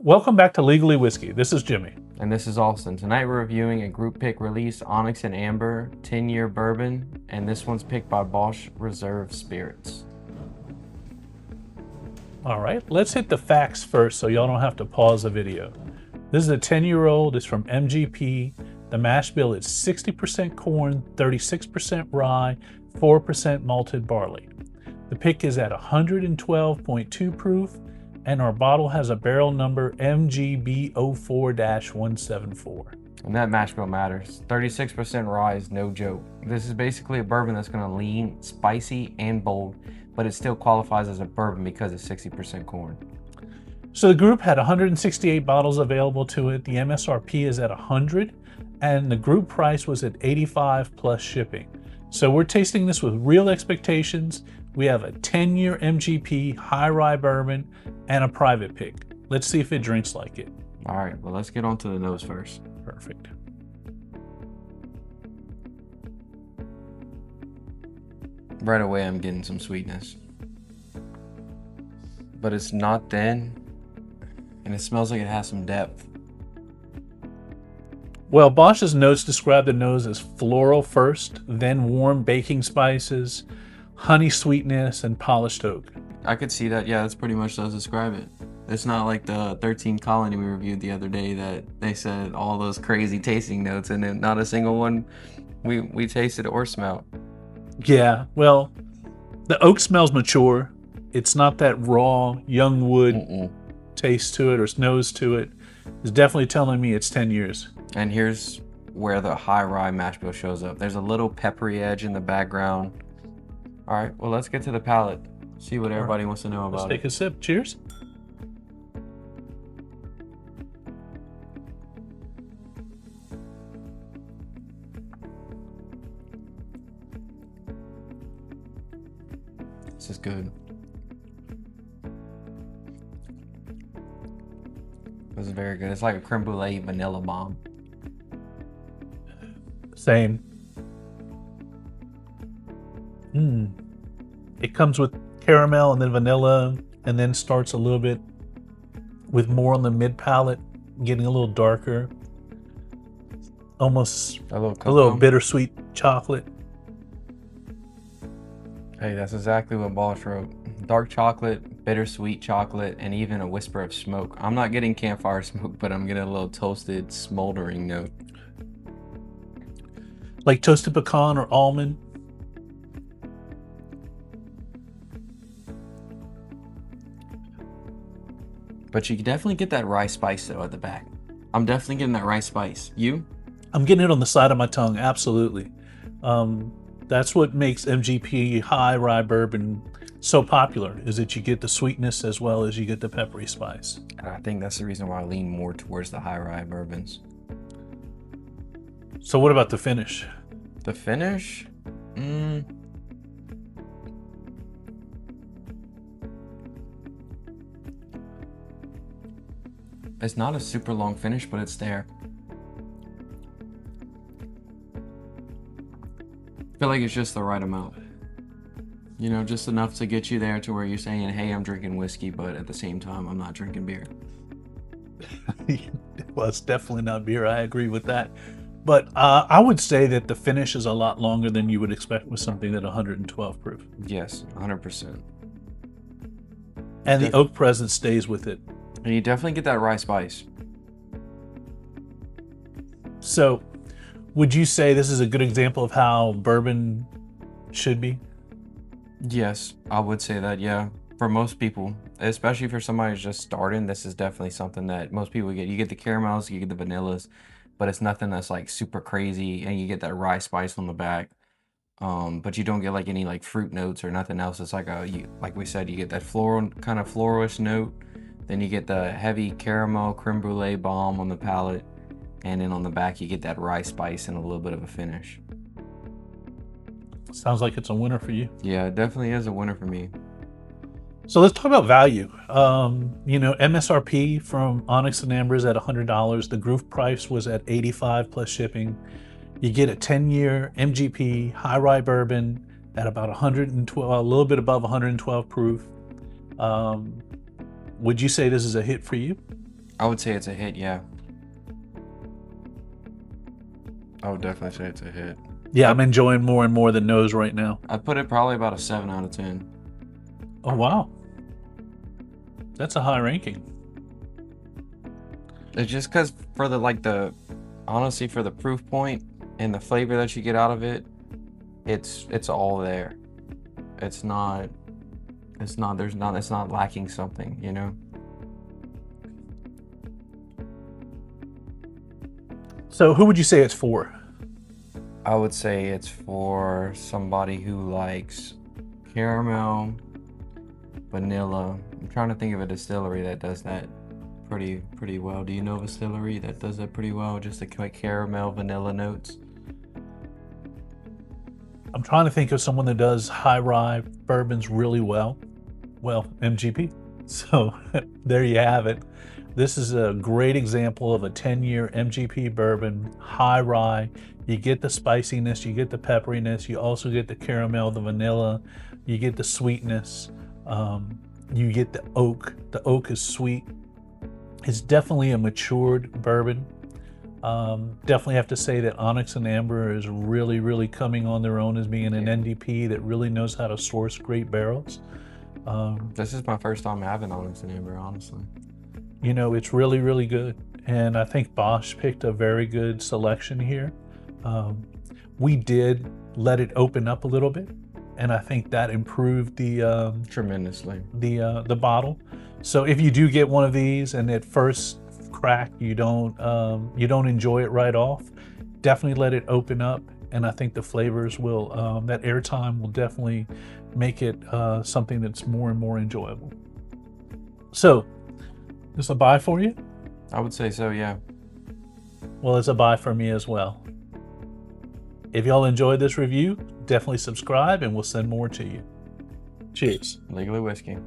Welcome back to Legally Whiskey. This is Jimmy. And this is Austin. Tonight we're reviewing a group pick release, Onyx and Amber 10-year bourbon, and this one's picked by Bosch Reserve Spirits. All right, let's hit the facts first so y'all don't have to pause the video. This is a 10-year-old. It's from MGP. The mash bill is 60% corn, 36% rye, 4% malted barley. The pick is at 112.2 proof, and our bottle has a barrel number MGB04-174. And that mash bill matters. 36% rye is no joke. This is basically a bourbon that's going to lean, spicy, and bold, but it still qualifies as a bourbon because it's 60% corn. So the group had 168 bottles available to it. The MSRP is at 100, and the group price was at 85 plus shipping. So we're tasting this with real expectations. We have a 10-year MGP high rye bourbon and a private pick. Let's see if it drinks like it. All right, well, let's get on to the nose first. Perfect. Right away, I'm getting some sweetness. But it's not thin, and it smells like it has some depth. Well, Bosch's notes describe the nose as floral first, then warm baking spices, honey sweetness, and polished oak. I could see that. Yeah, that's pretty much does describe it. It's not like the 13 Colony we reviewed the other day that they said all those crazy tasting notes and then not a single one we tasted or smelled. Yeah, well, the oak smells mature. It's not that raw, young wood taste to it or nose to it. It's definitely telling me it's 10 years. And here's where the high rye mash bill shows up. There's a little peppery edge in the background. All right, well, let's get to the palate. See what everybody wants to know about Let's take a sip. Cheers. This is good. This is very good. It's like a creme brulee vanilla bomb. Same. It comes with caramel and then vanilla, and then starts a little bit with more on the mid palate, getting a little darker. Almost a little bittersweet chocolate. Hey, that's exactly what Bosch wrote. Dark chocolate, bittersweet chocolate, and even a whisper of smoke. I'm not getting campfire smoke, but I'm getting a little toasted, smoldering note. Like toasted pecan or almond. But you can definitely get that rye spice though at the back. I'm definitely getting that rye spice. You? I'm getting it on the side of my tongue, absolutely. That's what makes MGP high rye bourbon so popular, is that you get the sweetness as well as you get the peppery spice. And I think that's the reason why I lean more towards the high rye bourbons. So what about the finish? The finish? It's not a super long finish, but it's there. I feel like it's just the right amount. You know, just enough to get you there to where you're saying, hey, I'm drinking whiskey, but at the same time, I'm not drinking beer. Well, it's definitely not beer. I agree with that. But I would say that the finish is a lot longer than you would expect with something at 112 proof. Yes, 100%. And the oak presence stays with it. And you definitely get that rye spice. So, would you say this is a good example of how bourbon should be? Yes, I would say that, yeah. For most people, especially for somebody who's just starting, this is definitely something that most people get. You get the caramels, you get the vanillas, but it's nothing that's like super crazy, and you get that rye spice on the back. But you don't get like any like fruit notes or nothing else. It's like like we said, you get that floral kind of floralish note. Then you get the heavy caramel creme brulee bomb on the palate, and then on the back you get that rye spice and a little bit of a finish. Sounds like it's a winner for you. Yeah, it definitely is a winner for me. So let's talk about value. MSRP from Onyx and Amber is at $100. The group price was at $85 plus shipping. You get a 10-year MGP high rye bourbon at about 112, a little bit above 112 proof. Would you say this is a hit for you? I would say it's a hit, yeah. I would definitely say it's a hit. Yeah, I'm enjoying more and more the nose right now. I'd put it probably about a 7 out of 10. Oh, wow. That's a high ranking. It's just because for honestly, for the proof point and the flavor that you get out of it, it's all there. It's not lacking something, you know? So who would you say it's for? I would say it's for somebody who likes caramel, vanilla. I'm trying to think of a distillery that does that pretty well. Do you know of a distillery that does that pretty well? Just the caramel, vanilla notes. I'm trying to think of someone that does high rye bourbons really well. Well, MGP. So there you have it. This is a great example of a 10-year MGP bourbon, high rye. You get the spiciness, you get the pepperiness, you also get the caramel, the vanilla, you get the sweetness, you get the oak. The oak is sweet. It's definitely a matured bourbon. Definitely have to say that Onyx and Amber is really, really coming on their own as being an NDP that really knows how to source great barrels. This is my first time having Onyx and Amber, honestly. You know, it's really, really good. And I think Bosch picked a very good selection here. We did let it open up a little bit, and I think that improved the tremendously the bottle. So if you do get one of these and at first crack you don't enjoy it right off, definitely let it open up, and I think the flavors will that airtime will definitely make it something that's more and more enjoyable. So, is this a buy for you? I would say so, yeah. Well, it's a buy for me as well. If y'all enjoyed this review, definitely subscribe and we'll send more to you. Cheers. Legally Whiskey.